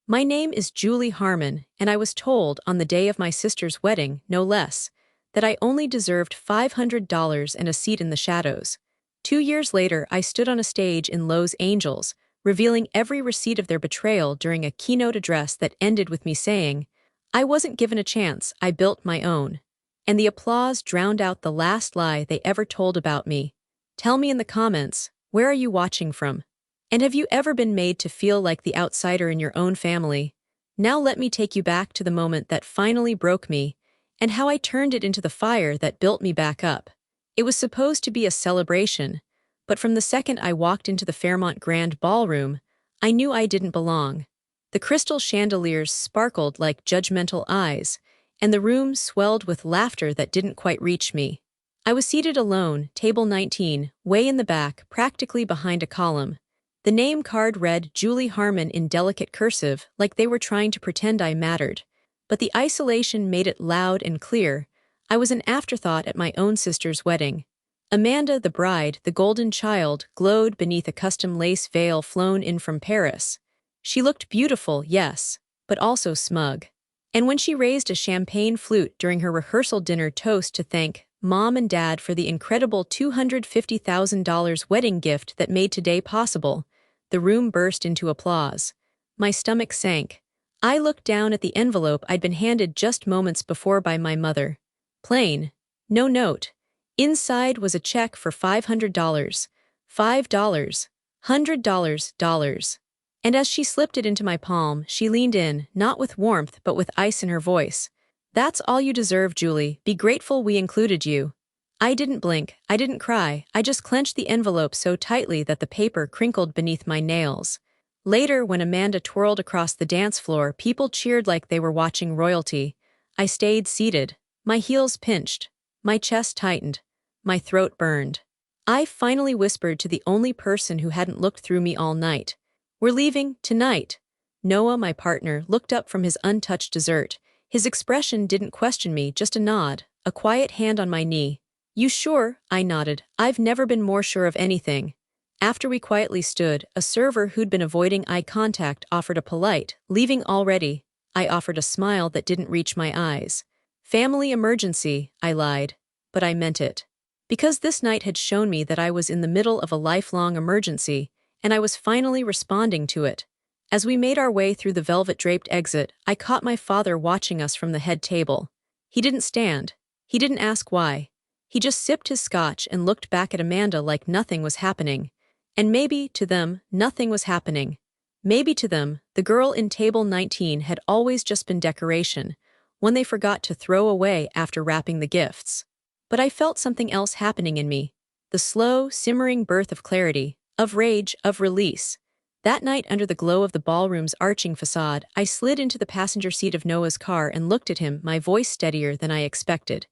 My name is Julie Harmon, and I was told on the day of my sister's wedding, no less, that I only deserved $500 and a seat in the shadows. 2 years later, I stood on a stage in Los Angeles, revealing every receipt of their betrayal during a keynote address that ended with me saying, "I wasn't given a chance, I built my own." And the applause drowned out the last lie they ever told about me. Tell me in the comments, where are you watching from? And have you ever been made to feel like the outsider in your own family? Now let me take you back to the moment that finally broke me, and how I turned it into the fire that built me back up. It was supposed to be a celebration, but from the second I walked into the Fairmont Grand Ballroom, I knew I didn't belong. The crystal chandeliers sparkled like judgmental eyes, and the room swelled with laughter that didn't quite reach me. I was seated alone, table 19, way in the back, practically behind a column. The name card read Julie Harmon in delicate cursive, like they were trying to pretend I mattered. But the isolation made it loud and clear. I was an afterthought at my own sister's wedding. Amanda, the bride, the golden child, glowed beneath a custom lace veil flown in from Paris. She looked beautiful, yes, but also smug. And when she raised a champagne flute during her rehearsal dinner toast to thank Mom and Dad for the incredible $250,000 wedding gift that made today possible, the room burst into applause. My stomach sank. I looked down at the envelope I'd been handed just moments before by my mother. Plain. No note. Inside was a check for $500. $5. $100. And as she slipped it into my palm, she leaned in, not with warmth but with ice in her voice. "That's all you deserve, Julie. Be grateful we included you." I didn't blink, I didn't cry, I just clenched the envelope so tightly that the paper crinkled beneath my nails. Later, when Amanda twirled across the dance floor, people cheered like they were watching royalty. I stayed seated. My heels pinched. My chest tightened. My throat burned. I finally whispered to the only person who hadn't looked through me all night. "We're leaving, tonight." Noah, my partner, looked up from his untouched dessert. His expression didn't question me, just a nod, a quiet hand on my knee. "You sure?" I nodded. "I've never been more sure of anything." After we quietly stood, a server who'd been avoiding eye contact offered a polite, "Leaving already?" I offered a smile that didn't reach my eyes. "Family emergency," I lied. But I meant it. Because this night had shown me that I was in the middle of a lifelong emergency, and I was finally responding to it. As we made our way through the velvet-draped exit, I caught my father watching us from the head table. He didn't stand. He didn't ask why. He just sipped his scotch and looked back at Amanda like nothing was happening. And maybe, to them, nothing was happening. Maybe to them, the girl in table 19 had always just been decoration, one they forgot to throw away after wrapping the gifts. But I felt something else happening in me. The slow, simmering birth of clarity, of rage, of release. That night, under the glow of the ballroom's arching facade, I slid into the passenger seat of Noah's car and looked at him, my voice steadier than I expected.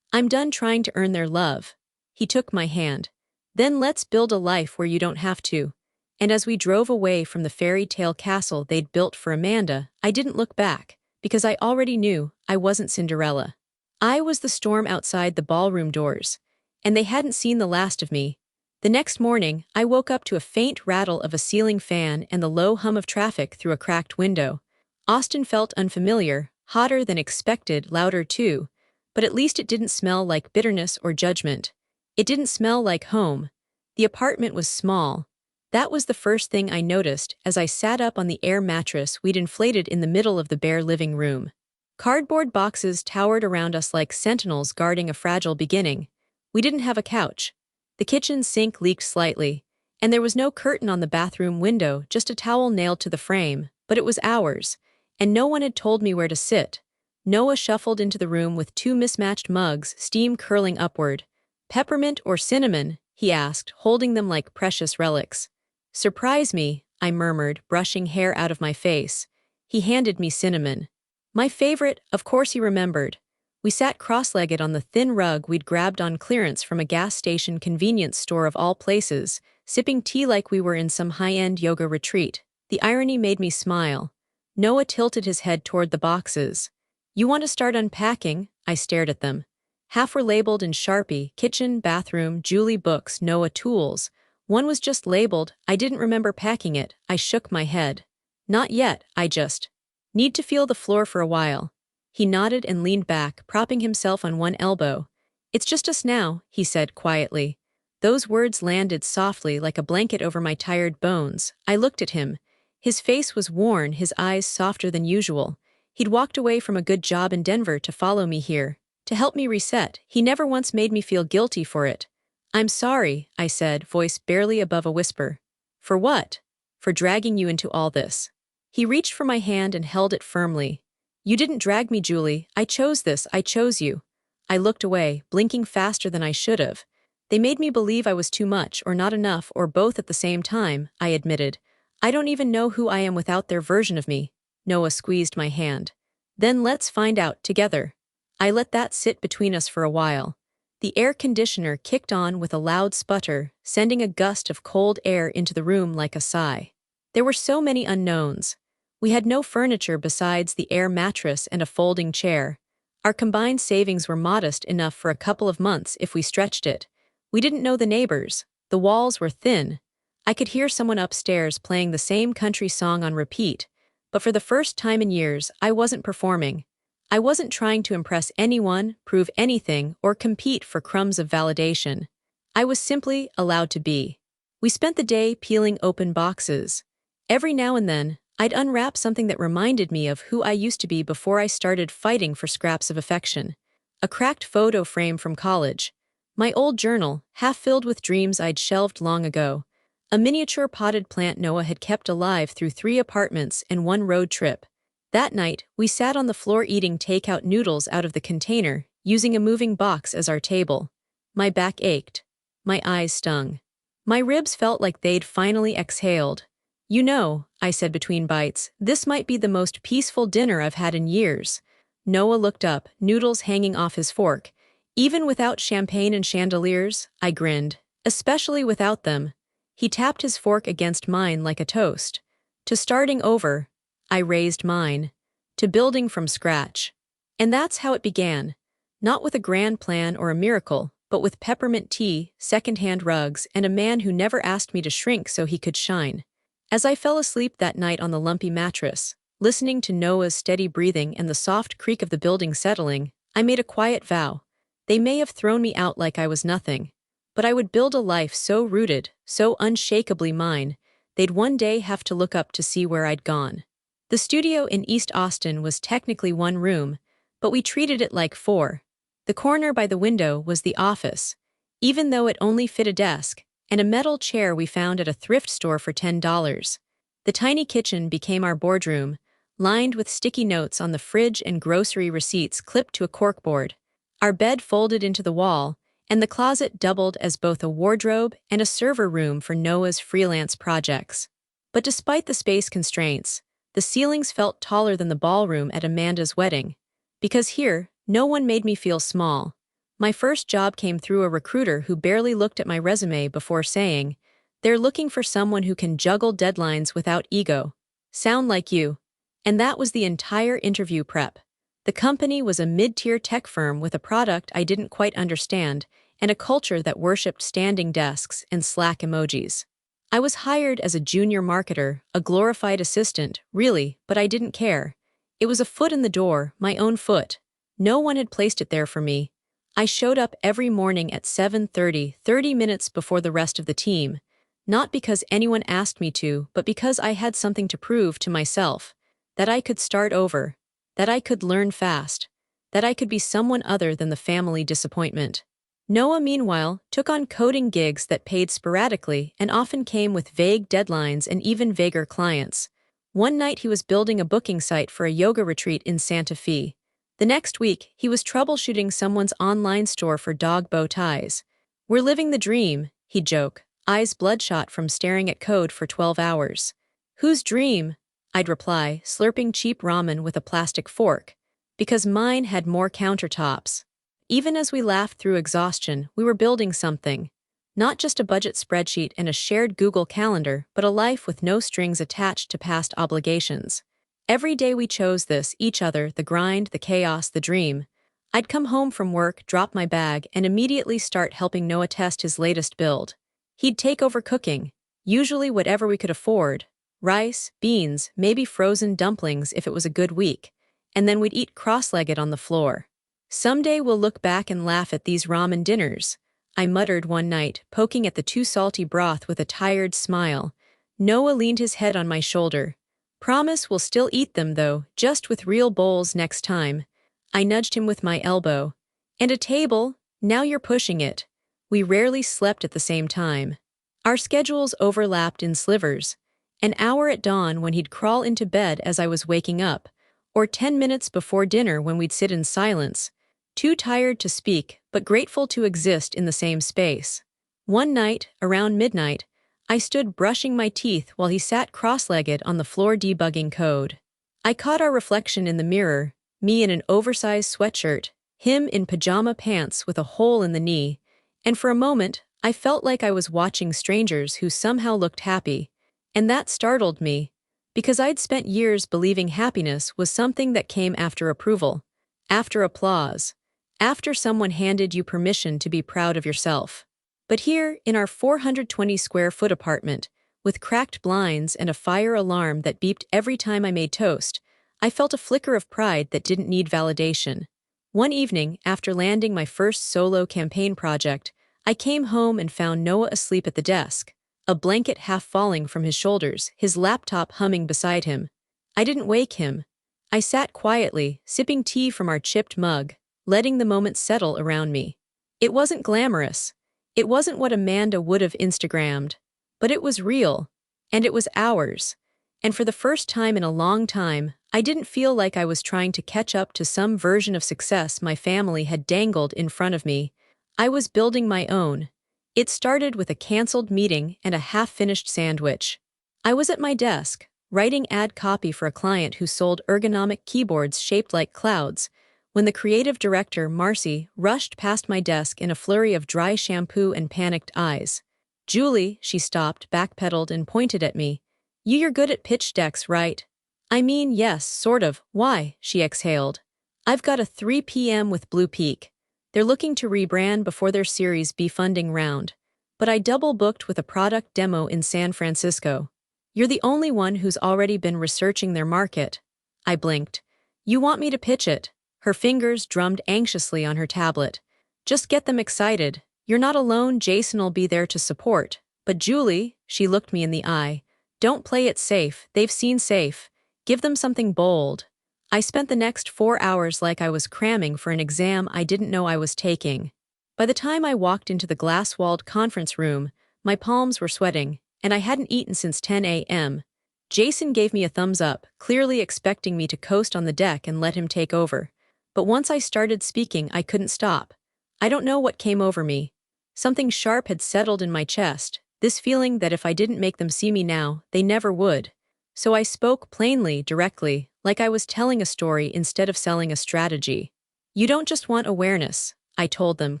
"I'm done trying to earn their love." He took my hand. "Then let's build a life where you don't have to." And as we drove away from the fairy tale castle they'd built for Amanda, I didn't look back, because I already knew I wasn't Cinderella. I was the storm outside the ballroom doors, and they hadn't seen the last of me. The next morning, I woke up to a faint rattle of a ceiling fan and the low hum of traffic through a cracked window. Austin felt unfamiliar, hotter than expected, louder too. But at least it didn't smell like bitterness or judgment. It didn't smell like home. The apartment was small. That was the first thing I noticed as I sat up on the air mattress we'd inflated in the middle of the bare living room. Cardboard boxes towered around us like sentinels guarding a fragile beginning. We didn't have a couch. The kitchen sink leaked slightly, and there was no curtain on the bathroom window, just a towel nailed to the frame, but it was ours, and no one had told me where to sit. Noah shuffled into the room with two mismatched mugs, steam curling upward. "Peppermint or cinnamon?" he asked, holding them like precious relics. "Surprise me," I murmured, brushing hair out of my face. He handed me cinnamon. My favorite, of course he remembered. We sat cross-legged on the thin rug we'd grabbed on clearance from a gas station convenience store of all places, sipping tea like we were in some high-end yoga retreat. The irony made me smile. Noah tilted his head toward the boxes. "You want to start unpacking?" I stared at them. Half were labeled in Sharpie: kitchen, bathroom, Julie books, Noah tools. One was just labeled, I didn't remember packing it. I shook my head. "Not yet," I just Need to feel the floor for a while. He nodded and leaned back, propping himself on one elbow. It's just us now, he said quietly. Those words landed softly like a blanket over my tired bones. I looked at him. His face was worn, his eyes softer than usual. He'd walked away from a good job in Denver to follow me here, to help me reset. He never once made me feel guilty for it. I'm sorry, I said, voice barely above a whisper. For what? For dragging you into all this. He reached for my hand and held it firmly. You didn't drag me, Julie. I chose this. I chose you. I looked away, blinking faster than I should have. They made me believe I was too much or not enough or both at the same time, I admitted. I don't even know who I am without their version of me. Noah squeezed my hand. Then let's find out together. I let that sit between us for a while. The air conditioner kicked on with a loud sputter, sending a gust of cold air into the room like a sigh. There were so many unknowns. We had no furniture besides the air mattress and a folding chair. Our combined savings were modest enough for a couple of months if we stretched it. We didn't know the neighbors. The walls were thin. I could hear someone upstairs playing the same country song on repeat, but for the first time in years, I wasn't performing. I wasn't trying to impress anyone, prove anything, or compete for crumbs of validation. I was simply allowed to be. We spent the day peeling open boxes. Every now and then, I'd unwrap something that reminded me of who I used to be before I started fighting for scraps of affection. A cracked photo frame from college. My old journal, half filled with dreams I'd shelved long ago. A miniature potted plant Noah had kept alive through 3 apartments and 1 road trip. That night, we sat on the floor eating takeout noodles out of the container, using a moving box as our table. My back ached. My eyes stung. My ribs felt like they'd finally exhaled. You know, I said between bites, this might be the most peaceful dinner I've had in years. Noah looked up, noodles hanging off his fork. Even without champagne and chandeliers, I grinned. Especially without them. He tapped his fork against mine like a toast. To starting over, I raised mine. To building from scratch. And that's how it began. Not with a grand plan or a miracle, but with peppermint tea, second-hand rugs, and a man who never asked me to shrink so he could shine. As I fell asleep that night on the lumpy mattress, listening to Noah's steady breathing and the soft creak of the building settling, I made a quiet vow. They may have thrown me out like I was nothing, but I would build a life so rooted, so unshakably mine, they'd one day have to look up to see where I'd gone. The studio in East Austin was technically 1 room, but we treated it like 4. The corner by the window was the office, even though it only fit a desk and a metal chair we found at a thrift store for $10. The tiny kitchen became our boardroom, lined with sticky notes on the fridge and grocery receipts clipped to a corkboard. Our bed folded into the wall, and the closet doubled as both a wardrobe and a server room for Noah's freelance projects. But despite the space constraints, the ceilings felt taller than the ballroom at Amanda's wedding. Because here, no one made me feel small. My first job came through a recruiter who barely looked at my resume before saying, "They're looking for someone who can juggle deadlines without ego. Sound like you." And that was the entire interview prep. The company was a mid-tier tech firm with a product I didn't quite understand and a culture that worshipped standing desks and Slack emojis. I was hired as a junior marketer, a glorified assistant, really, but I didn't care. It was a foot in the door, my own foot. No one had placed it there for me. I showed up every morning at 7:30, 30 minutes before the rest of the team, not because anyone asked me to, but because I had something to prove to myself, that I could start over, that I could learn fast, that I could be someone other than the family disappointment. Noah, meanwhile, took on coding gigs that paid sporadically and often came with vague deadlines and even vaguer clients. One night he was building a booking site for a yoga retreat in Santa Fe. The next week, he was troubleshooting someone's online store for dog bow ties. "We're living the dream," he'd joke, eyes bloodshot from staring at code for 12 hours. "Whose dream?" I'd reply, slurping cheap ramen with a plastic fork. Because mine had more countertops. Even as we laughed through exhaustion, we were building something. Not just a budget spreadsheet and a shared Google Calendar, but a life with no strings attached to past obligations. Every day we chose this, each other, the grind, the chaos, the dream. I'd come home from work, drop my bag, and immediately start helping Noah test his latest build. He'd take over cooking, usually whatever we could afford, rice, beans, maybe frozen dumplings if it was a good week, and then we'd eat cross-legged on the floor. Someday we'll look back and laugh at these ramen dinners, I muttered one night, poking at the too salty broth with a tired smile. Noah leaned his head on my shoulder. Promise we'll still eat them though, just with real bowls next time. I nudged him with my elbow. And a table, now you're pushing it. We rarely slept at the same time. Our schedules overlapped in slivers. An hour at dawn when he'd crawl into bed as I was waking up, or 10 minutes before dinner when we'd sit in silence, too tired to speak but grateful to exist in the same space. One night, around midnight, I stood brushing my teeth while he sat cross-legged on the floor debugging code. I caught our reflection in the mirror, me in an oversized sweatshirt, him in pajama pants with a hole in the knee, and for a moment, I felt like I was watching strangers who somehow looked happy, and that startled me, because I'd spent years believing happiness was something that came after approval, after applause, after someone handed you permission to be proud of yourself. But here, in our 420-square-foot apartment, with cracked blinds and a fire alarm that beeped every time I made toast, I felt a flicker of pride that didn't need validation. One evening, after landing my first solo campaign project, I came home and found Noah asleep at the desk, a blanket half falling from his shoulders, his laptop humming beside him. I didn't wake him. I sat quietly, sipping tea from our chipped mug, letting the moment settle around me. It wasn't glamorous. It wasn't what Amanda would have Instagrammed. But it was real. And it was ours. And for the first time in a long time, I didn't feel like I was trying to catch up to some version of success my family had dangled in front of me. I was building my own. It started with a canceled meeting and a half-finished sandwich. I was at my desk, writing ad copy for a client who sold ergonomic keyboards shaped like clouds, when the creative director, Marcy, rushed past my desk in a flurry of dry shampoo and panicked eyes. Julie, she stopped, backpedaled, and pointed at me. You're good at pitch decks, right? I mean, yes, sort of. Why? She exhaled. I've got a 3 p.m. with Blue Peak. They're looking to rebrand before their Series B funding round. But I double-booked with a product demo in San Francisco. You're the only one who's already been researching their market. I blinked. You want me to pitch it? Her fingers drummed anxiously on her tablet. Just get them excited. You're not alone, Jason'll be there to support. But Julie, she looked me in the eye, don't play it safe, they've seen safe. Give them something bold. I spent the next 4 hours like I was cramming for an exam I didn't know I was taking. By the time I walked into the glass-walled conference room, my palms were sweating, and I hadn't eaten since 10 a.m. Jason gave me a thumbs up, clearly expecting me to coast on the deck and let him take over. But once I started speaking, I couldn't stop. I don't know what came over me. Something sharp had settled in my chest, this feeling that if I didn't make them see me now, they never would. So I spoke plainly, directly, like I was telling a story instead of selling a strategy. You don't just want awareness, I told them,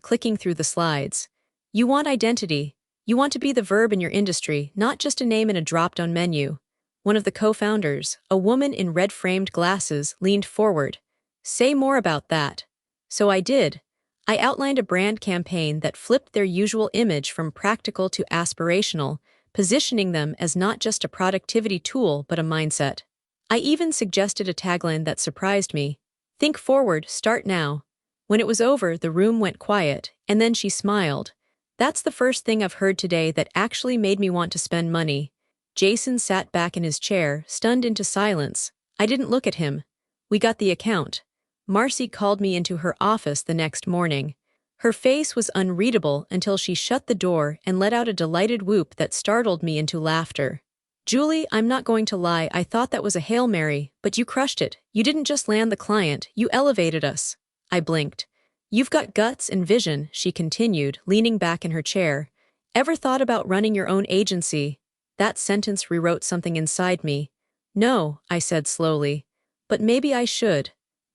clicking through the slides. You want identity. You want to be the verb in your industry, not just a name in a drop-down menu. One of the co-founders, a woman in red-framed glasses, leaned forward. Say more about that. So I did. I outlined a brand campaign that flipped their usual image from practical to aspirational, positioning them as not just a productivity tool but a mindset. I even suggested a tagline that surprised me. Think forward, start now. When it was over, the room went quiet, and then she smiled. That's the first thing I've heard today that actually made me want to spend money. Jason sat back in his chair, stunned into silence. I didn't look at him. We got the account. Marcy called me into her office the next morning. Her face was unreadable until she shut the door and let out a delighted whoop that startled me into laughter. Julie, I'm not going to lie, I thought that was a Hail Mary, but you crushed it. You didn't just land the client, you elevated us. I blinked. You've got guts and vision, she continued, leaning back in her chair. Ever thought about running your own agency? That sentence rewrote something inside me. No, I said slowly. But maybe I should.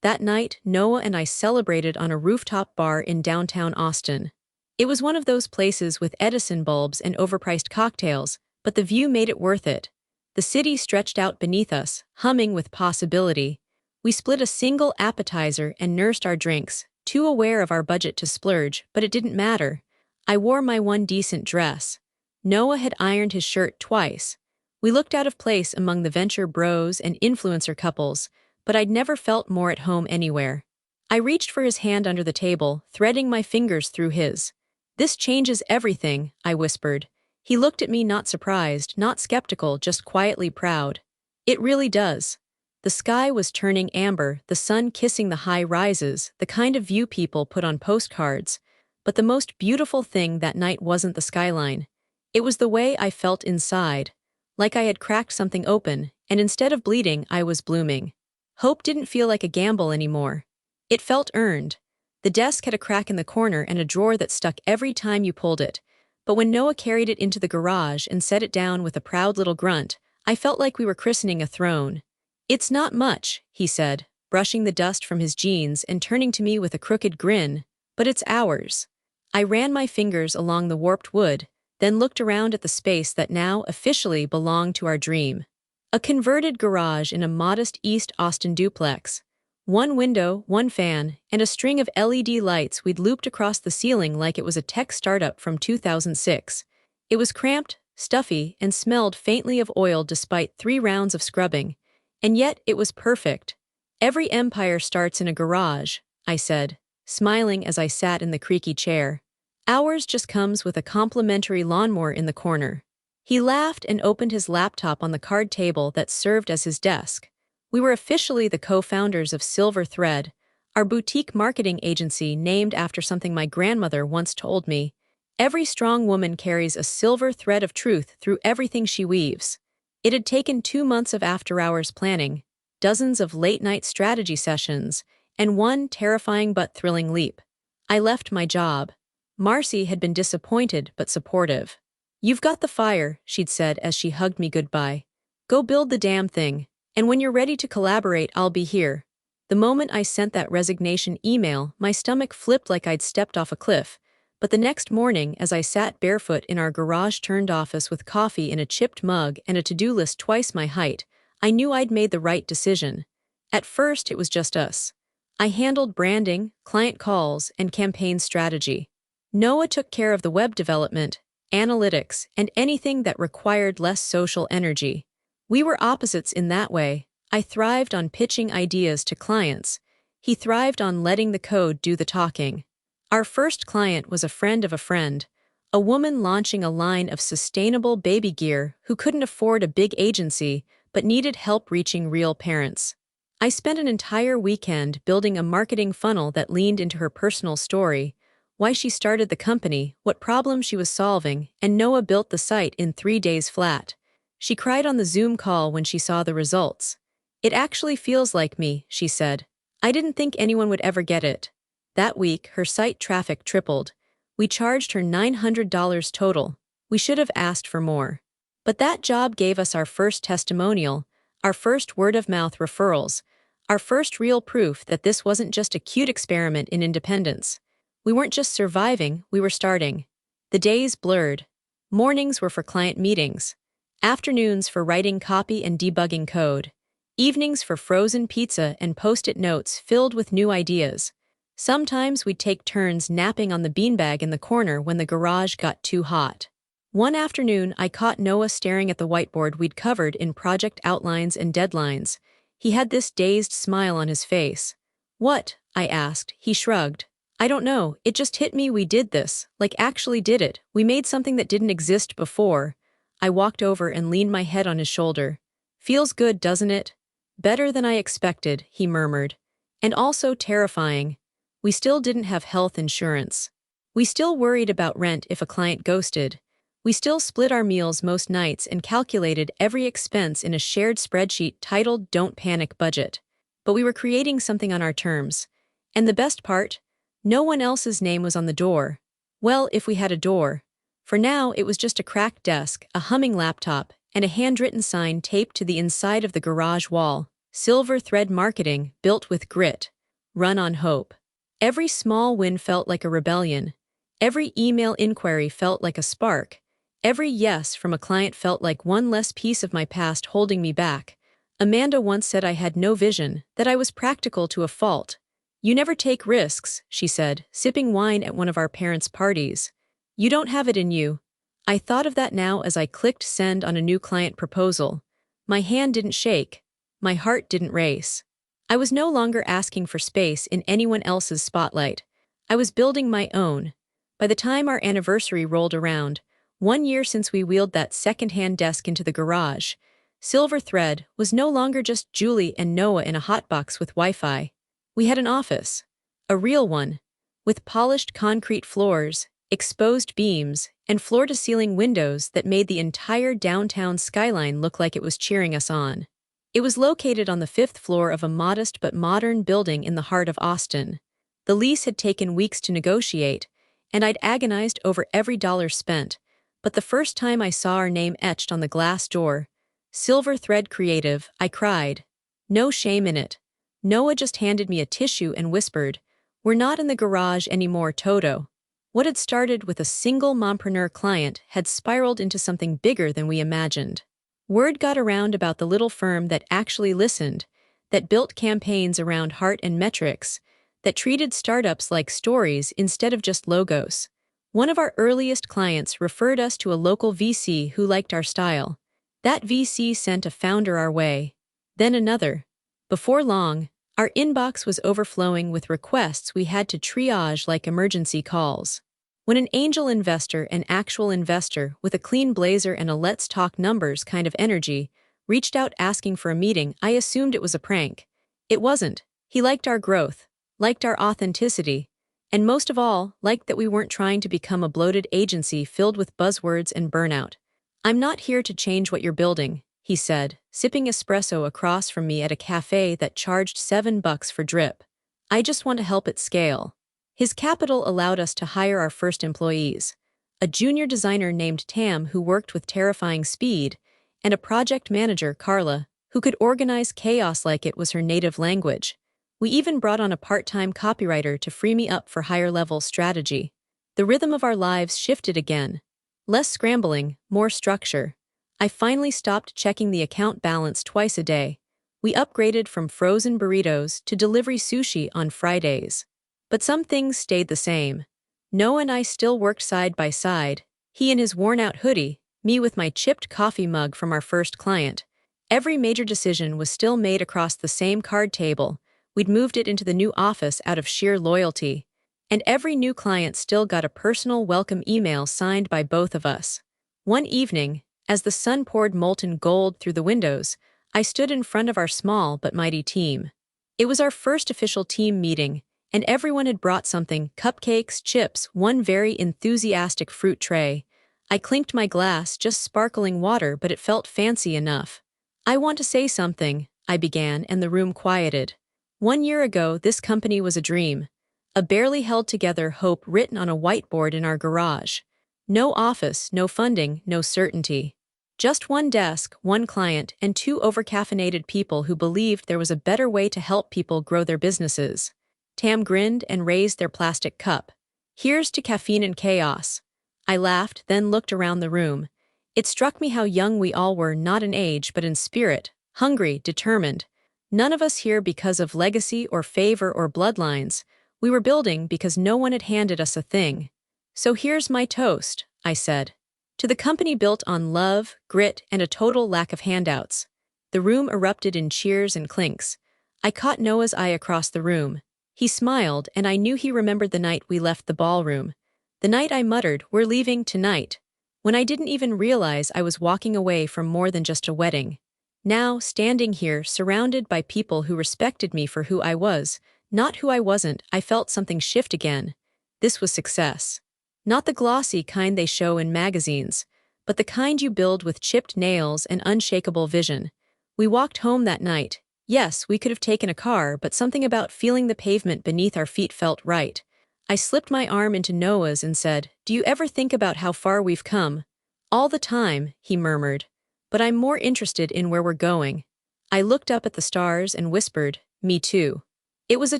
That night, Noah and I celebrated on a rooftop bar in downtown Austin. It was one of those places with Edison bulbs and overpriced cocktails, but the view made it worth it. The city stretched out beneath us, humming with possibility. We split a single appetizer and nursed our drinks, too aware of our budget to splurge, but it didn't matter. I wore my one decent dress. Noah had ironed his shirt twice. We looked out of place among the venture bros and influencer couples, but I'd never felt more at home anywhere. I reached for his hand under the table, threading my fingers through his. "This changes everything," I whispered. He looked at me, not surprised, not skeptical, just quietly proud. "It really does." The sky was turning amber, the sun kissing the high rises, the kind of view people put on postcards. But the most beautiful thing that night wasn't the skyline. It was the way I felt inside. Like I had cracked something open, and instead of bleeding, I was blooming. Hope didn't feel like a gamble anymore. It felt earned. The desk had a crack in the corner and a drawer that stuck every time you pulled it. But when Noah carried it into the garage and set it down with a proud little grunt, I felt like we were christening a throne. "It's not much," he said, brushing the dust from his jeans and turning to me with a crooked grin, "but it's ours." I ran my fingers along the warped wood, then looked around at the space that now officially belonged to our dream. A converted garage in a modest East Austin duplex. One window, one fan, and a string of LED lights we'd looped across the ceiling like it was a tech startup from 2006. It was cramped, stuffy, and smelled faintly of oil despite 3 rounds of scrubbing. And yet it was perfect. "Every empire starts in a garage," I said, smiling as I sat in the creaky chair. "Ours just comes with a complimentary lawnmower in the corner." He laughed and opened his laptop on the card table that served as his desk. We were officially the co-founders of Silver Thread, our boutique marketing agency named after something my grandmother once told me. Every strong woman carries a silver thread of truth through everything she weaves. It had taken 2 months of after-hours planning, dozens of late-night strategy sessions, and one terrifying but thrilling leap. I left my job. Marcy had been disappointed but supportive. "You've got the fire," she'd said as she hugged me goodbye. "Go build the damn thing. And when you're ready to collaborate, I'll be here." The moment I sent that resignation email, my stomach flipped like I'd stepped off a cliff. But the next morning, as I sat barefoot in our garage-turned office with coffee in a chipped mug and a to-do list twice my height, I knew I'd made the right decision. At first, it was just us. I handled branding, client calls, and campaign strategy. Noah took care of the web development, analytics, and anything that required less social energy. We were opposites in that way. I thrived on pitching ideas to clients. He thrived on letting the code do the talking. Our first client was a friend of a friend, a woman launching a line of sustainable baby gear who couldn't afford a big agency but needed help reaching real parents. I spent an entire weekend building a marketing funnel that leaned into her personal story, why she started the company, what problems she was solving, and Noah built the site in 3 days flat. She cried on the Zoom call when she saw the results. "It actually feels like me," she said. "I didn't think anyone would ever get it." That week, her site traffic tripled. We charged her $900 total. We should have asked for more. But that job gave us our first testimonial, our first word-of-mouth referrals, our first real proof that this wasn't just a cute experiment in independence. We weren't just surviving, we were starting. The days blurred. Mornings were for client meetings. Afternoons for writing copy and debugging code. Evenings for frozen pizza and post-it notes filled with new ideas. Sometimes we'd take turns napping on the beanbag in the corner when the garage got too hot. One afternoon, I caught Noah staring at the whiteboard we'd covered in project outlines and deadlines. He had this dazed smile on his face. "What?" I asked. He shrugged. "I don't know, it just hit me we did this, like actually did it. We made something that didn't exist before." I walked over and leaned my head on his shoulder. "Feels good, doesn't it?" "Better than I expected," he murmured. "And also terrifying. We still didn't have health insurance. We still worried about rent if a client ghosted. We still split our meals most nights and calculated every expense in a shared spreadsheet titled Don't Panic Budget. But we were creating something on our terms. And the best part? No one else's name was on the door. Well, if we had a door. For now, it was just a cracked desk, a humming laptop, and a handwritten sign taped to the inside of the garage wall. Silver Thread Marketing, built with grit. Run on hope. Every small win felt like a rebellion. Every email inquiry felt like a spark. Every yes from a client felt like one less piece of my past holding me back. Amanda once said I had no vision, that I was practical to a fault. "You never take risks," she said, sipping wine at one of our parents' parties. "You don't have it in you." I thought of that now as I clicked send on a new client proposal. My hand didn't shake. My heart didn't race. I was no longer asking for space in anyone else's spotlight. I was building my own. By the time our anniversary rolled around, 1 year since we wheeled that second-hand desk into the garage, Silver Thread was no longer just Julie and Noah in a hotbox with Wi-Fi. We had an office. A real one. With polished concrete floors, exposed beams, and floor-to-ceiling windows that made the entire downtown skyline look like it was cheering us on. It was located on the 5th floor of a modest but modern building in the heart of Austin. The lease had taken weeks to negotiate, and I'd agonized over every dollar spent, but the first time I saw our name etched on the glass door, Silver Thread Creative, I cried. No shame in it. Noah just handed me a tissue and whispered, "We're not in the garage anymore, Toto." What had started with a single mompreneur client had spiraled into something bigger than we imagined. Word got around about the little firm that actually listened, that built campaigns around heart and metrics, that treated startups like stories instead of just logos. One of our earliest clients referred us to a local VC who liked our style. That VC sent a founder our way. Then another. Before long, our inbox was overflowing with requests we had to triage like emergency calls. When an angel investor, an actual investor with a clean blazer and a let's talk numbers kind of energy, reached out asking for a meeting, I assumed it was a prank. It wasn't. He liked our growth, liked our authenticity, and most of all, liked that we weren't trying to become a bloated agency filled with buzzwords and burnout. "I'm not here to change what you're building," he said, sipping espresso across from me at a cafe that charged $7 for drip. "I just want to help it scale." His capital allowed us to hire our first employees, a junior designer named Tam who worked with terrifying speed, and a project manager, Carla, who could organize chaos like it was her native language. We even brought on a part-time copywriter to free me up for higher-level strategy. The rhythm of our lives shifted again. Less scrambling, more structure. I finally stopped checking the account balance twice a day. We upgraded from frozen burritos to delivery sushi on Fridays. But some things stayed the same. Noah and I still worked side by side, he in his worn-out hoodie, me with my chipped coffee mug from our first client. Every major decision was still made across the same card table. We'd moved it into the new office out of sheer loyalty. And every new client still got a personal welcome email signed by both of us. One evening, as the sun poured molten gold through the windows, I stood in front of our small but mighty team. It was our first official team meeting, and everyone had brought something: cupcakes, chips, one very enthusiastic fruit tray. I clinked my glass, just sparkling water, but it felt fancy enough. "I want to say something," I began, and the room quieted. 1 year ago, this company was a dream. A barely held together hope written on a whiteboard in our garage. No office, no funding, no certainty. Just one desk, one client, and two overcaffeinated people who believed there was a better way to help people grow their businesses. Tam grinned and raised their plastic cup. "Here's to caffeine and chaos." I laughed, then looked around the room. It struck me how young we all were, not in age but in spirit, hungry, determined. None of us here because of legacy or favor or bloodlines. We were building because no one had handed us a thing. "So here's my toast," I said. "To the company built on love, grit, and a total lack of handouts." The room erupted in cheers and clinks. I caught Noah's eye across the room. He smiled, and I knew he remembered the night we left the ballroom. The night I muttered, "We're leaving tonight," when I didn't even realize I was walking away from more than just a wedding. Now, standing here, surrounded by people who respected me for who I was, not who I wasn't, I felt something shift again. This was success. Not the glossy kind they show in magazines, but the kind you build with chipped nails and unshakable vision. We walked home that night. Yes, we could have taken a car, but something about feeling the pavement beneath our feet felt right. I slipped my arm into Noah's and said, "Do you ever think about how far we've come?" "All the time," he murmured. "But I'm more interested in where we're going." I looked up at the stars and whispered, "Me too." It was a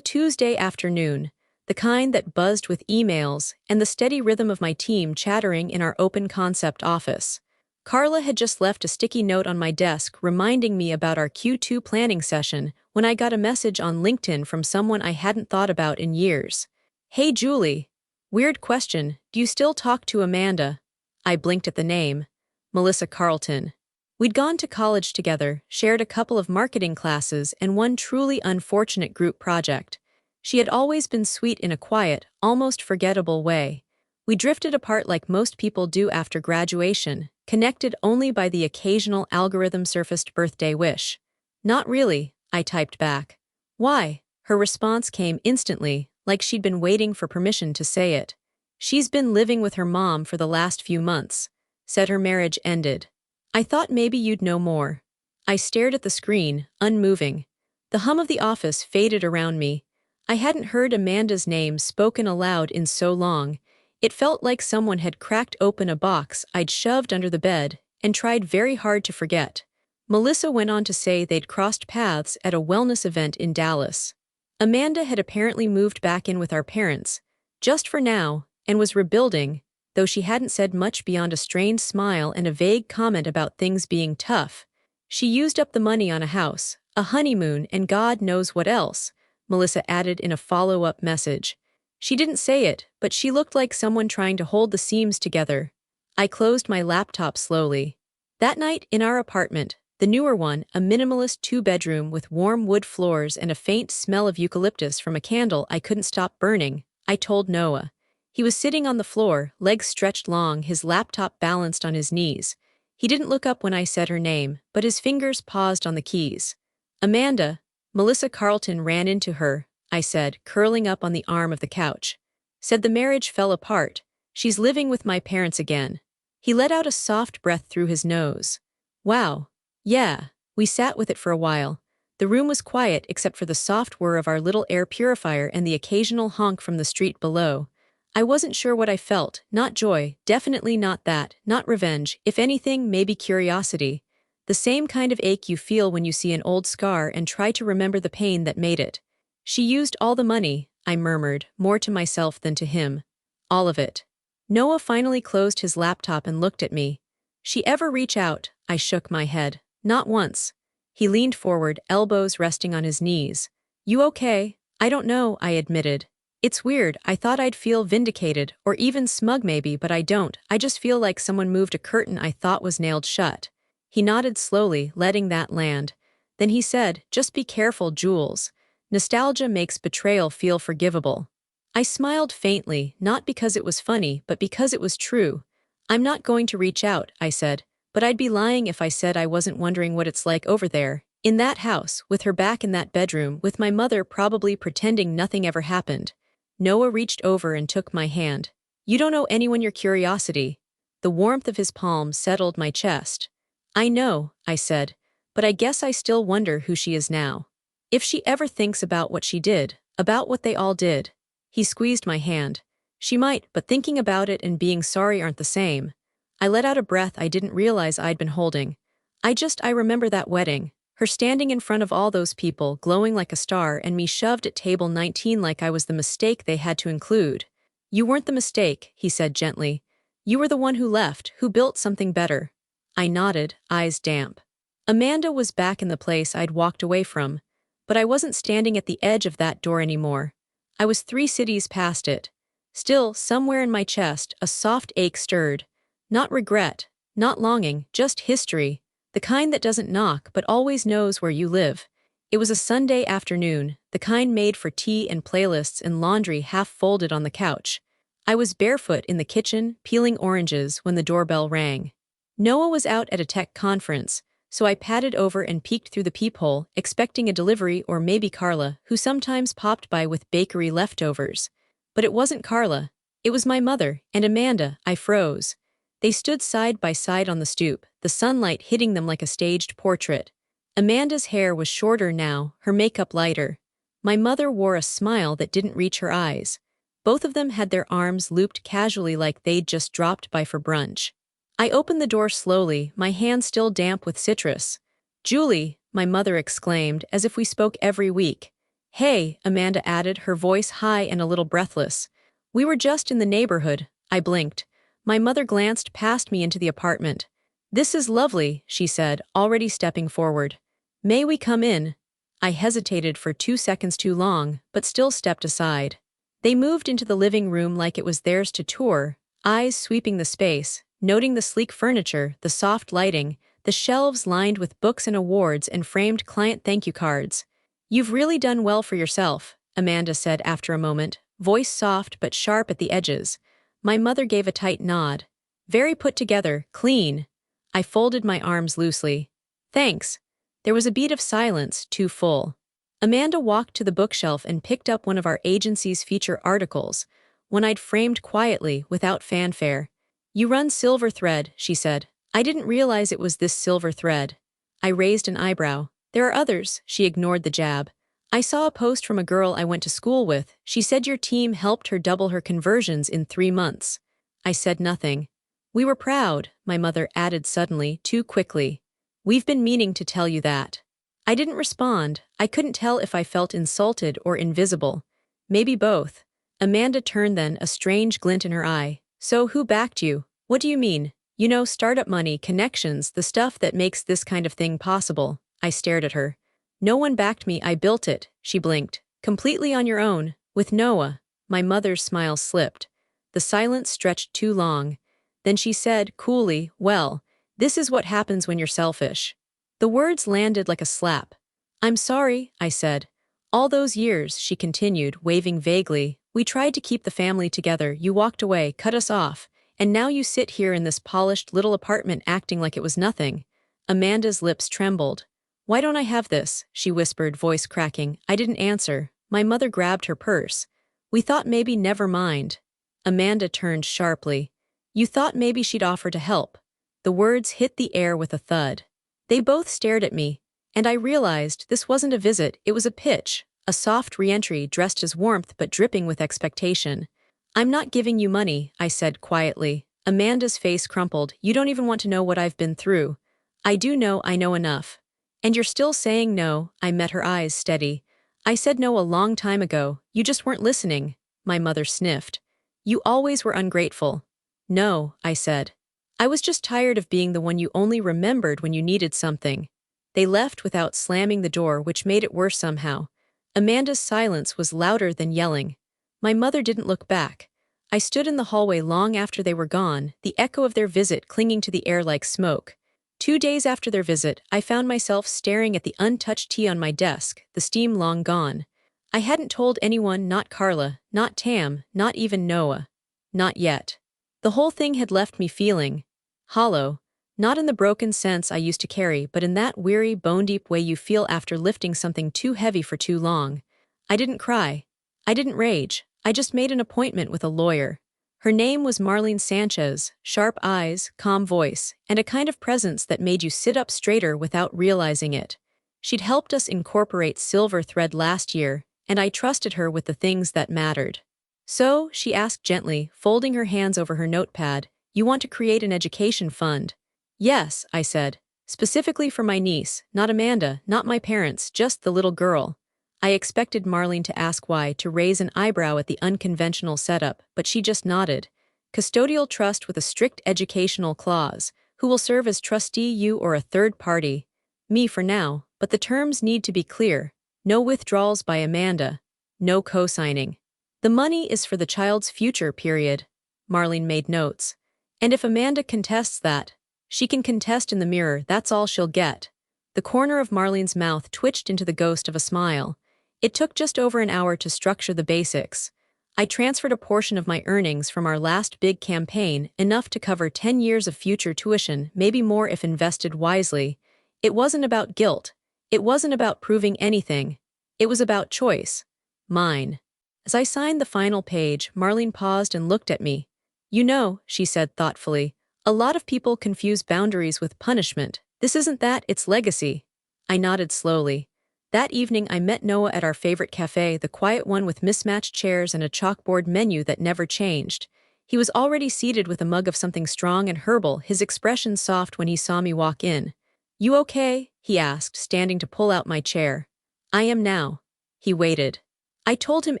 Tuesday afternoon, the kind that buzzed with emails and the steady rhythm of my team chattering in our open concept office. Carla had just left a sticky note on my desk reminding me about our Q2 planning session when I got a message on LinkedIn from someone I hadn't thought about in years. "Hey Julie. Weird question, do you still talk to Amanda?" I blinked at the name. Melissa Carlton. We'd gone to college together, shared a couple of marketing classes, and one truly unfortunate group project. She had always been sweet in a quiet, almost forgettable way. We drifted apart like most people do after graduation, connected only by the occasional algorithm-surfaced birthday wish. Not really, I typed back. Why? Her response came instantly, like she'd been waiting for permission to say it. She's been living with her mom for the last few months. Said her marriage ended. I thought maybe you'd know more. I stared at the screen, unmoving. The hum of the office faded around me. I hadn't heard Amanda's name spoken aloud in so long. It felt like someone had cracked open a box I'd shoved under the bed and tried very hard to forget. Melissa went on to say they'd crossed paths at a wellness event in Dallas. Amanda had apparently moved back in with our parents, just for now, and was rebuilding, though she hadn't said much beyond a strained smile and a vague comment about things being tough. She used up the money on a house, a honeymoon, and God knows what else, Melissa added in a follow-up message. She didn't say it, but she looked like someone trying to hold the seams together. I closed my laptop slowly. That night, in our apartment, the newer one, a minimalist two-bedroom with warm wood floors and a faint smell of eucalyptus from a candle I couldn't stop burning, I told Noah. He was sitting on the floor, legs stretched long, his laptop balanced on his knees. He didn't look up when I said her name, but his fingers paused on the keys. Amanda, Melissa Carlton ran into her, I said, curling up on the arm of the couch. Said the marriage fell apart. She's living with my parents again. He let out a soft breath through his nose. Wow. Yeah. We sat with it for a while. The room was quiet except for the soft whir of our little air purifier and the occasional honk from the street below. I wasn't sure what I felt, not joy, definitely not that, not revenge, if anything, maybe curiosity. The same kind of ache you feel when you see an old scar and try to remember the pain that made it. She used all the money, I murmured, more to myself than to him. All of it. Noah finally closed his laptop and looked at me. She ever reach out? I shook my head. Not once. He leaned forward, elbows resting on his knees. You okay? I don't know, I admitted. It's weird, I thought I'd feel vindicated, or even smug maybe, but I don't. I just feel like someone moved a curtain I thought was nailed shut. He nodded slowly, letting that land. Then he said, just be careful, Jules. Nostalgia makes betrayal feel forgivable. I smiled faintly, not because it was funny, but because it was true. I'm not going to reach out, I said, but I'd be lying if I said I wasn't wondering what it's like over there, in that house, with her back in that bedroom, with my mother probably pretending nothing ever happened. Noah reached over and took my hand. You don't owe anyone your curiosity. The warmth of his palm settled my chest. I know, I said, but I guess I still wonder who she is now. If she ever thinks about what she did, about what they all did. He squeezed my hand. She might, but thinking about it and being sorry aren't the same. I let out a breath I didn't realize I'd been holding. I remember that wedding. Her standing in front of all those people, glowing like a star, and me shoved at table 19 like I was the mistake they had to include. You weren't the mistake, he said gently. You were the one who left, who built something better. I nodded, eyes damp. Amanda was back in the place I'd walked away from, but I wasn't standing at the edge of that door anymore. I was 3 cities past it. Still, somewhere in my chest, a soft ache stirred. Not regret, not longing, just history. The kind that doesn't knock but always knows where you live. It was a Sunday afternoon, the kind made for tea and playlists and laundry half folded on the couch. I was barefoot in the kitchen, peeling oranges when the doorbell rang. Noah was out at a tech conference, so I padded over and peeked through the peephole, expecting a delivery or maybe Carla, who sometimes popped by with bakery leftovers. But it wasn't Carla. It was my mother and Amanda. I froze. They stood side by side on the stoop, the sunlight hitting them like a staged portrait. Amanda's hair was shorter now, her makeup lighter. My mother wore a smile that didn't reach her eyes. Both of them had their arms looped casually like they'd just dropped by for brunch. I opened the door slowly, my hand still damp with citrus. Julie, my mother exclaimed, as if we spoke every week. Hey, Amanda added, her voice high and a little breathless. We were just in the neighborhood. I blinked. My mother glanced past me into the apartment. This is lovely, she said, already stepping forward. May we come in? I hesitated for 2 seconds too long, but still stepped aside. They moved into the living room like it was theirs to tour, eyes sweeping the space, noting the sleek furniture, the soft lighting, the shelves lined with books and awards and framed client thank you cards. "You've really done well for yourself," Amanda said after a moment, voice soft but sharp at the edges. My mother gave a tight nod. "Very put together, clean." I folded my arms loosely. "Thanks." There was a beat of silence, too full. Amanda walked to the bookshelf and picked up one of our agency's feature articles, one I'd framed quietly, without fanfare. "You run Silver Thread," she said. "I didn't realize it was this silver thread." I raised an eyebrow. "There are others," she ignored the jab. "I saw a post from a girl I went to school with. She said your team helped her double her conversions in 3 months." I said nothing. "We were proud," my mother added suddenly, too quickly. "We've been meaning to tell you that." I didn't respond. I couldn't tell if I felt insulted or invisible. Maybe both. Amanda turned then, a strange glint in her eye. "So who backed you? What do you mean?" "You know, startup money, connections, the stuff that makes this kind of thing possible." I stared at her. "No one backed me, I built it," she blinked. "Completely on your own, with Noah." My mother's smile slipped. The silence stretched too long. Then she said, coolly, "Well, this is what happens when you're selfish." The words landed like a slap. "I'm sorry," I said. "All those years," she continued, waving vaguely, "we tried to keep the family together. You walked away, cut us off, and now you sit here in this polished little apartment acting like it was nothing." Amanda's lips trembled. "Why don't I have this?" she whispered, voice cracking. I didn't answer. My mother grabbed her purse. "We thought maybe never mind." Amanda turned sharply. "You thought maybe she'd offer to help." The words hit the air with a thud. They both stared at me, and I realized this wasn't a visit, it was a pitch, a soft re-entry dressed as warmth but dripping with expectation. "I'm not giving you money," I said quietly. Amanda's face crumpled. "You don't even want to know what I've been through." "I do know, I know enough." "And you're still saying no?" I met her eyes steady. "I said no a long time ago, you just weren't listening." My mother sniffed. "You always were ungrateful." "No," I said. "I was just tired of being the one you only remembered when you needed something." They left without slamming the door, which made it worse somehow. Amanda's silence was louder than yelling. My mother didn't look back. I stood in the hallway long after they were gone, the echo of their visit clinging to the air like smoke. 2 days after their visit, I found myself staring at the untouched tea on my desk, the steam long gone. I hadn't told anyone, not Carla, not Tam, not even Noah. Not yet. The whole thing had left me feeling hollow, not in the broken sense I used to carry, but in that weary, bone-deep way you feel after lifting something too heavy for too long. I didn't cry. I didn't rage. I just made an appointment with a lawyer. Her name was Marlene Sanchez, sharp eyes, calm voice, and a kind of presence that made you sit up straighter without realizing it. She'd helped us incorporate Silver Thread last year, and I trusted her with the things that mattered. "So," she asked gently, folding her hands over her notepad, "you want to create an education fund?" "Yes," I said. "Specifically for my niece, not Amanda, not my parents, just the little girl." I expected Marlene to ask why, to raise an eyebrow at the unconventional setup, but she just nodded. "Custodial trust with a strict educational clause. Who will serve as trustee, you or a third party?" "Me for now, but the terms need to be clear. No withdrawals by Amanda. No co-signing. The money is for the child's future, period." Marlene made notes. "And if Amanda contests that, she can contest in the mirror, that's all she'll get." The corner of Marlene's mouth twitched into the ghost of a smile. "It took just over an hour to structure the basics. I transferred a portion of my earnings from our last big campaign, enough to cover 10 years of future tuition, maybe more if invested wisely. It wasn't about guilt. It wasn't about proving anything. It was about choice. Mine." As I signed the final page, Marlene paused and looked at me. "You know," she said thoughtfully, "a lot of people confuse boundaries with punishment. This isn't that, it's legacy." I nodded slowly. That evening I met Noah at our favorite cafe, the quiet one with mismatched chairs and a chalkboard menu that never changed. He was already seated with a mug of something strong and herbal, his expression soft when he saw me walk in. "You okay?" he asked, standing to pull out my chair. "I am now." He waited. I told him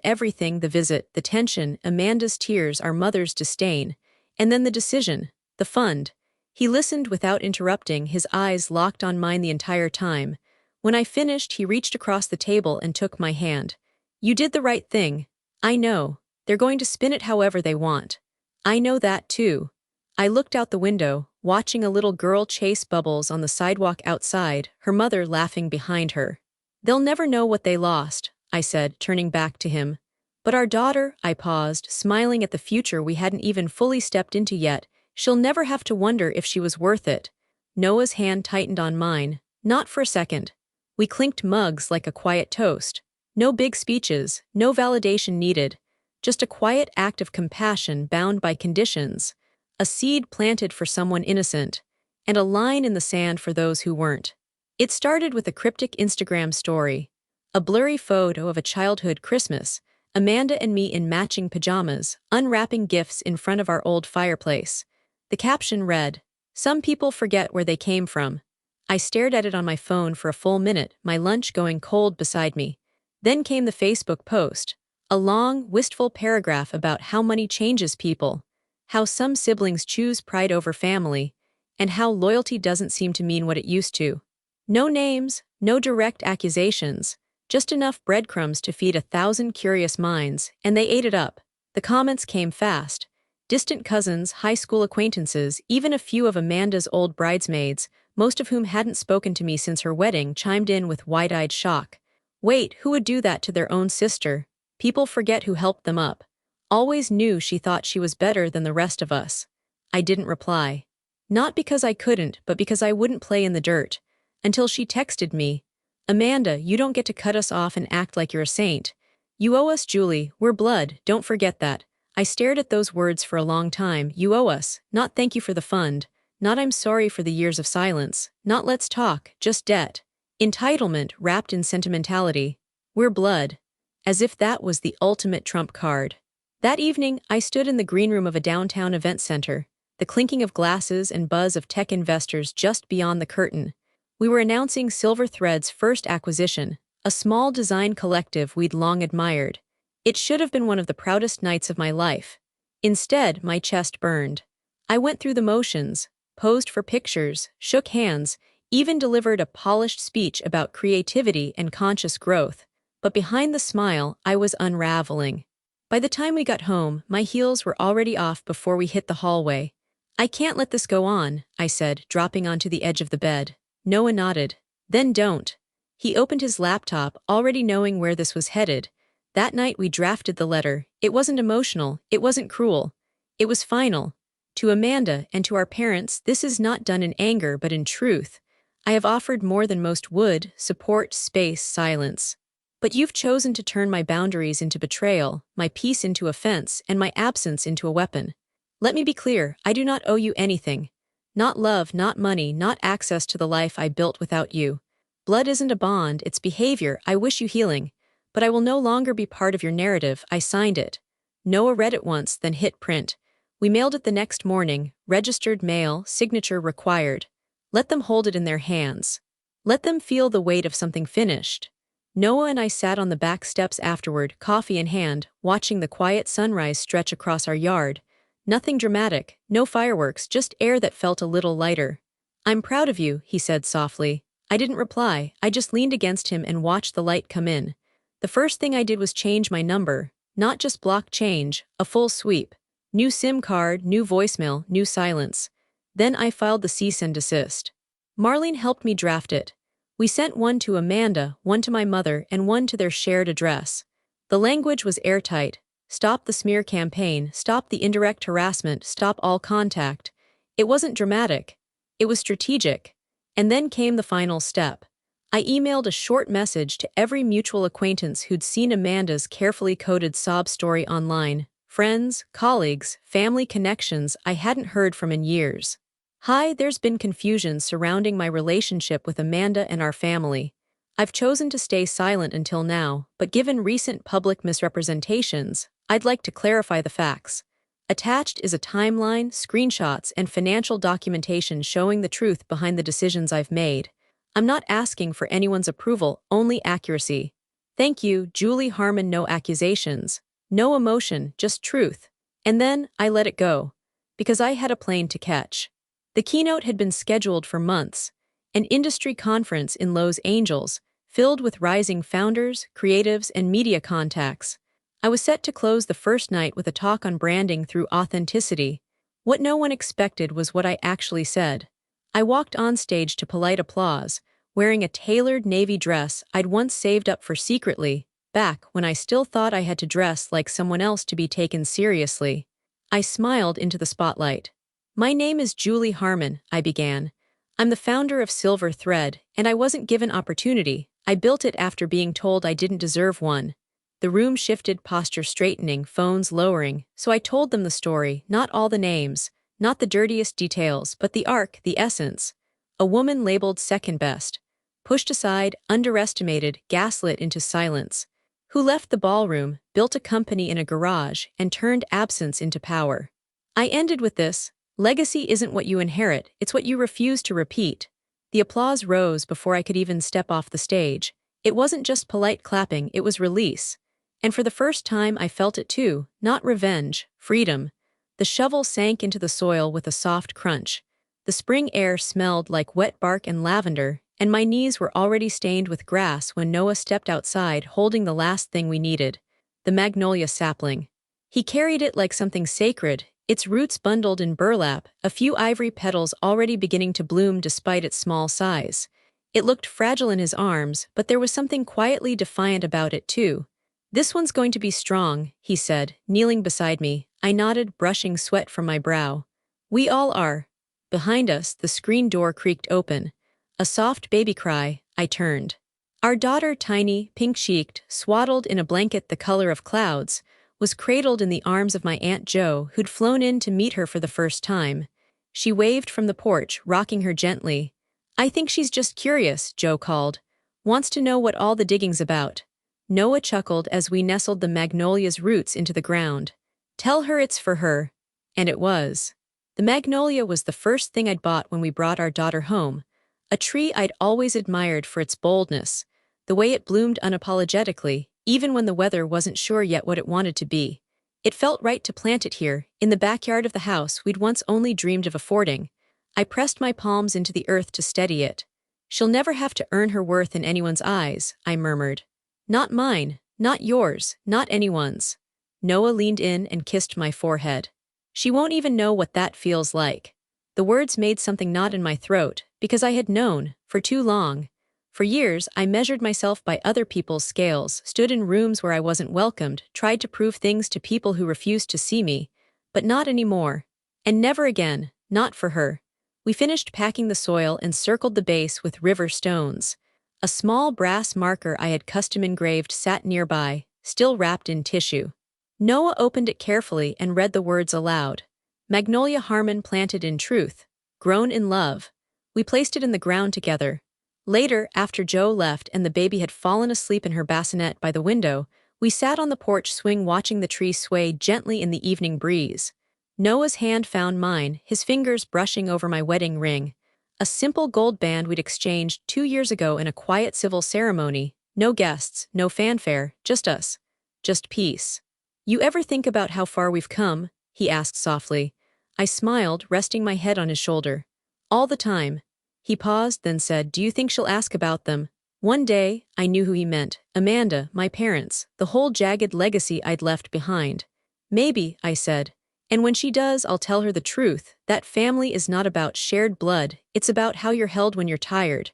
everything, the visit, the tension, Amanda's tears, our mother's disdain, and then the decision, the fund. He listened without interrupting, his eyes locked on mine the entire time. When I finished, he reached across the table and took my hand. "You did the right thing. I know. They're going to spin it however they want. I know that too." I looked out the window, watching a little girl chase Bubbles on the sidewalk outside, her mother laughing behind her. They'll never know what they lost, I said, turning back to him. But our daughter, I paused, smiling at the future we hadn't even fully stepped into yet, she'll never have to wonder if she was worth it. Noah's hand tightened on mine, not for a second. We clinked mugs like a quiet toast. No big speeches, no validation needed. Just a quiet act of compassion bound by conditions. A seed planted for someone innocent, and a line in the sand for those who weren't. It started with a cryptic Instagram story. A blurry photo of a childhood Christmas, Amanda and me in matching pajamas, unwrapping gifts in front of our old fireplace. The caption read, "Some people forget where they came from." I stared at it on my phone for a full minute, my lunch going cold beside me. Then came the Facebook post, a long, wistful paragraph about how money changes people, how some siblings choose pride over family, and how loyalty doesn't seem to mean what it used to. No names, no direct accusations, just enough breadcrumbs to feed 1,000 curious minds, and they ate it up. The comments came fast. Distant cousins, high school acquaintances, even a few of Amanda's old bridesmaids, most of whom hadn't spoken to me since her wedding, chimed in with wide-eyed shock. Wait, who would do that to their own sister? People forget who helped them up. Always knew she thought she was better than the rest of us. I didn't reply. Not because I couldn't, but because I wouldn't play in the dirt. Until she texted me, "Amanda, you don't get to cut us off and act like you're a saint. You owe us, Julie, we're blood, don't forget that." I stared at those words for a long time. You owe us, not thank you for the fund, not I'm sorry for the years of silence, not let's talk, just debt. Entitlement wrapped in sentimentality. We're blood. As if that was the ultimate trump card. That evening, I stood in the green room of a downtown event center, the clinking of glasses and buzz of tech investors just beyond the curtain. We were announcing Silver Thread's first acquisition, a small design collective we'd long admired. It should have been one of the proudest nights of my life. Instead, my chest burned. I went through the motions, posed for pictures, shook hands, even delivered a polished speech about creativity and conscious growth. But behind the smile, I was unraveling. By the time we got home, my heels were already off before we hit the hallway. "I can't let this go on," I said, dropping onto the edge of the bed. Noah nodded. "Then don't." He opened his laptop, already knowing where this was headed. That night we drafted the letter. It wasn't emotional, it wasn't cruel. It was final. To Amanda and to our parents, this is not done in anger but in truth. I have offered more than most would: support, space, silence. But you've chosen to turn my boundaries into betrayal, my peace into offense, and my absence into a weapon. Let me be clear, I do not owe you anything. Not love, not money, not access to the life I built without you. Blood isn't a bond, it's behavior. I wish you healing. But I will no longer be part of your narrative. I signed it. Noah read it once, then hit print. We mailed it the next morning, registered mail, signature required. Let them hold it in their hands. Let them feel the weight of something finished. Noah and I sat on the back steps afterward, coffee in hand, watching the quiet sunrise stretch across our yard. Nothing dramatic, no fireworks, just air that felt a little lighter. "I'm proud of you," he said softly. I didn't reply, I just leaned against him and watched the light come in. The first thing I did was change my number, not just block change, a full sweep. New SIM card, new voicemail, new silence. Then I filed the cease and desist. Marlene helped me draft it. We sent one to Amanda, one to my mother, and one to their shared address. The language was airtight. Stop the smear campaign, stop the indirect harassment, stop all contact. It wasn't dramatic. It was strategic. And then came the final step. I emailed a short message to every mutual acquaintance who'd seen Amanda's carefully coded sob story online. Friends, colleagues, family connections I hadn't heard from in years. "Hi, there's been confusion surrounding my relationship with Amanda and our family. I've chosen to stay silent until now, but given recent public misrepresentations, I'd like to clarify the facts. Attached is a timeline, screenshots, and financial documentation showing the truth behind the decisions I've made. I'm not asking for anyone's approval, only accuracy. Thank you, Julie Harmon. No accusations, no emotion, just truth." And then I let it go, because I had a plane to catch. The keynote had been scheduled for months, an industry conference in Los Angeles, filled with rising founders, creatives, and media contacts. I was set to close the first night with a talk on branding through authenticity. What no one expected was what I actually said. I walked on stage to polite applause, wearing a tailored navy dress I'd once saved up for secretly, back when I still thought I had to dress like someone else to be taken seriously. I smiled into the spotlight. My name is Julie Harmon, I began. I'm the founder of Silver Thread, and I wasn't given opportunity. I built it after being told I didn't deserve one. The room shifted, posture straightening, phones lowering, so I told them the story, not all the names, not the dirtiest details, but the arc, the essence. A woman labeled second best, pushed aside, underestimated, gaslit into silence, who left the ballroom, built a company in a garage, and turned absence into power. I ended with this: legacy isn't what you inherit, it's what you refuse to repeat. The applause rose before I could even step off the stage. It wasn't just polite clapping, it was release. And for the first time I felt it too, not revenge, freedom. The shovel sank into the soil with a soft crunch. The spring air smelled like wet bark and lavender, and my knees were already stained with grass when Noah stepped outside holding the last thing we needed: the magnolia sapling. He carried it like something sacred, its roots bundled in burlap, a few ivory petals already beginning to bloom despite its small size. It looked fragile in his arms, but there was something quietly defiant about it too. "This one's going to be strong," he said, kneeling beside me. I nodded, brushing sweat from my brow. "We all are." Behind us, the screen door creaked open. A soft baby cry. I turned. Our daughter, tiny, pink-cheeked, swaddled in a blanket the color of clouds, was cradled in the arms of my Aunt Jo, who'd flown in to meet her for the first time. She waved from the porch, rocking her gently. "I think she's just curious," Jo called. "Wants to know what all the digging's about." Noah chuckled as we nestled the magnolia's roots into the ground. "Tell her it's for her." And it was. The magnolia was the first thing I'd bought when we brought our daughter home. A tree I'd always admired for its boldness, the way it bloomed unapologetically, even when the weather wasn't sure yet what it wanted to be. It felt right to plant it here, in the backyard of the house we'd once only dreamed of affording. I pressed my palms into the earth to steady it. "She'll never have to earn her worth in anyone's eyes," I murmured. "Not mine, not yours, not anyone's." Noah leaned in and kissed my forehead. "She won't even know what that feels like." The words made something knot in my throat, because I had known, for too long. For years, I measured myself by other people's scales, stood in rooms where I wasn't welcomed, tried to prove things to people who refused to see me. But not anymore. And never again, not for her. We finished packing the soil and circled the base with river stones. A small brass marker I had custom engraved sat nearby, still wrapped in tissue. Noah opened it carefully and read the words aloud. "Magnolia Harmon planted in truth, grown in love." We placed it in the ground together. Later, after Jo left and the baby had fallen asleep in her bassinet by the window, we sat on the porch swing watching the tree sway gently in the evening breeze. Noah's hand found mine, his fingers brushing over my wedding ring. A simple gold band we'd exchanged 2 years ago in a quiet civil ceremony. No guests, no fanfare, just us. Just peace. "You ever think about how far we've come?" he asked softly. I smiled, resting my head on his shoulder. "All the time." He paused, then said, "Do you think she'll ask about them?" One day, I knew who he meant. Amanda, my parents, the whole jagged legacy I'd left behind. "Maybe," I said. "And when she does, I'll tell her the truth. That family is not about shared blood, it's about how you're held when you're tired,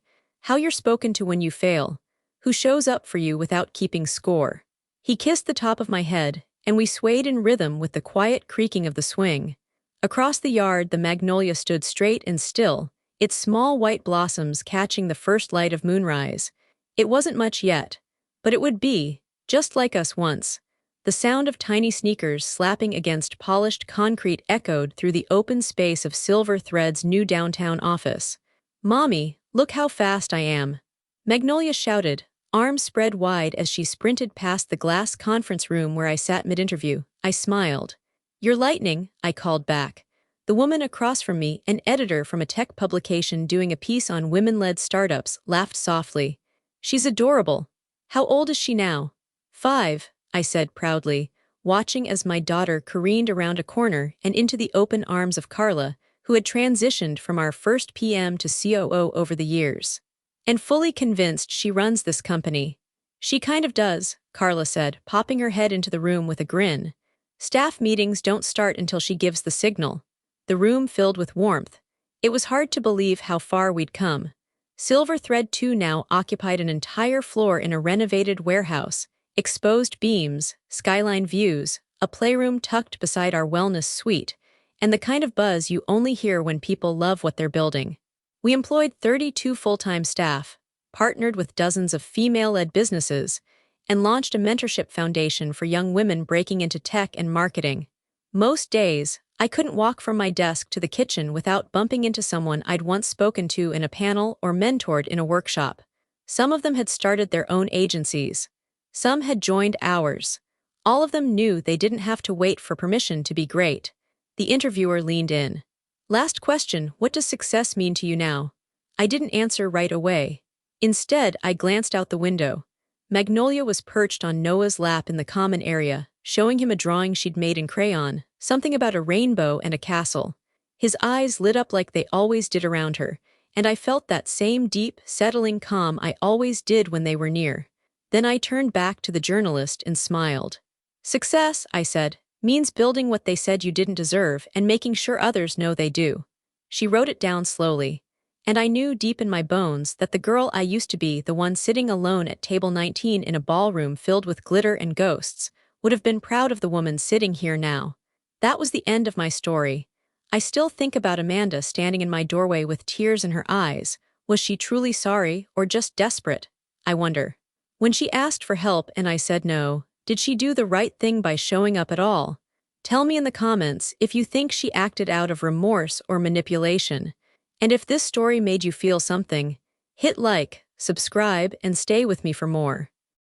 how you're spoken to when you fail, who shows up for you without keeping score." He kissed the top of my head, and we swayed in rhythm with the quiet creaking of the swing. Across the yard, the magnolia stood straight and still, its small white blossoms catching the first light of moonrise. It wasn't much yet, but it would be, just like us once. The sound of tiny sneakers slapping against polished concrete echoed through the open space of Silver Thread's new downtown office. "Mommy, look how fast I am." Magnolia shouted, arms spread wide as she sprinted past the glass conference room where I sat mid-interview. I smiled. "You're lightning," I called back. The woman across from me, an editor from a tech publication doing a piece on women-led startups, laughed softly. "She's adorable. How old is she now?" 5, I said proudly, watching as my daughter careened around a corner and into the open arms of Carla, who had transitioned from our first PM to COO over the years. "And fully convinced she runs this company." "She kind of does," Carla said, popping her head into the room with a grin. "Staff meetings don't start until she gives the signal." the room filled with warmth. It was hard to believe how far we'd come. Silver Thread 2 now occupied an entire floor in a renovated warehouse, exposed beams, skyline views, a playroom tucked beside our wellness suite, and the kind of buzz you only hear when people love what they're building. We employed 32 full-time staff, partnered with dozens of female-led businesses, and launched a mentorship foundation for young women breaking into tech and marketing. Most days, I couldn't walk from my desk to the kitchen without bumping into someone I'd once spoken to in a panel or mentored in a workshop. Some of them had started their own agencies. Some had joined ours. All of them knew they didn't have to wait for permission to be great. The interviewer leaned in. Last question, what does success mean to you now? I didn't answer right away. Instead, I glanced out the window. Magnolia was perched on Noah's lap in the common area, showing him a drawing she'd made in crayon, something about a rainbow and a castle. His eyes lit up like they always did around her, and I felt that same deep, settling calm I always did when they were near. Then I turned back to the journalist and smiled. Success, I said, means building what they said you didn't deserve and making sure others know they do. She wrote it down slowly, and I knew deep in my bones that the girl I used to be, the one sitting alone at table 19 in a ballroom filled with glitter and ghosts, would have been proud of the woman sitting here now. That was the end of my story. I still think about Amanda standing in my doorway with tears in her eyes. Was she truly sorry or just desperate? I wonder. When she asked for help and I said no, did she do the right thing by showing up at all? Tell me in the comments if you think she acted out of remorse or manipulation. And if this story made you feel something, hit like, subscribe, and stay with me for more.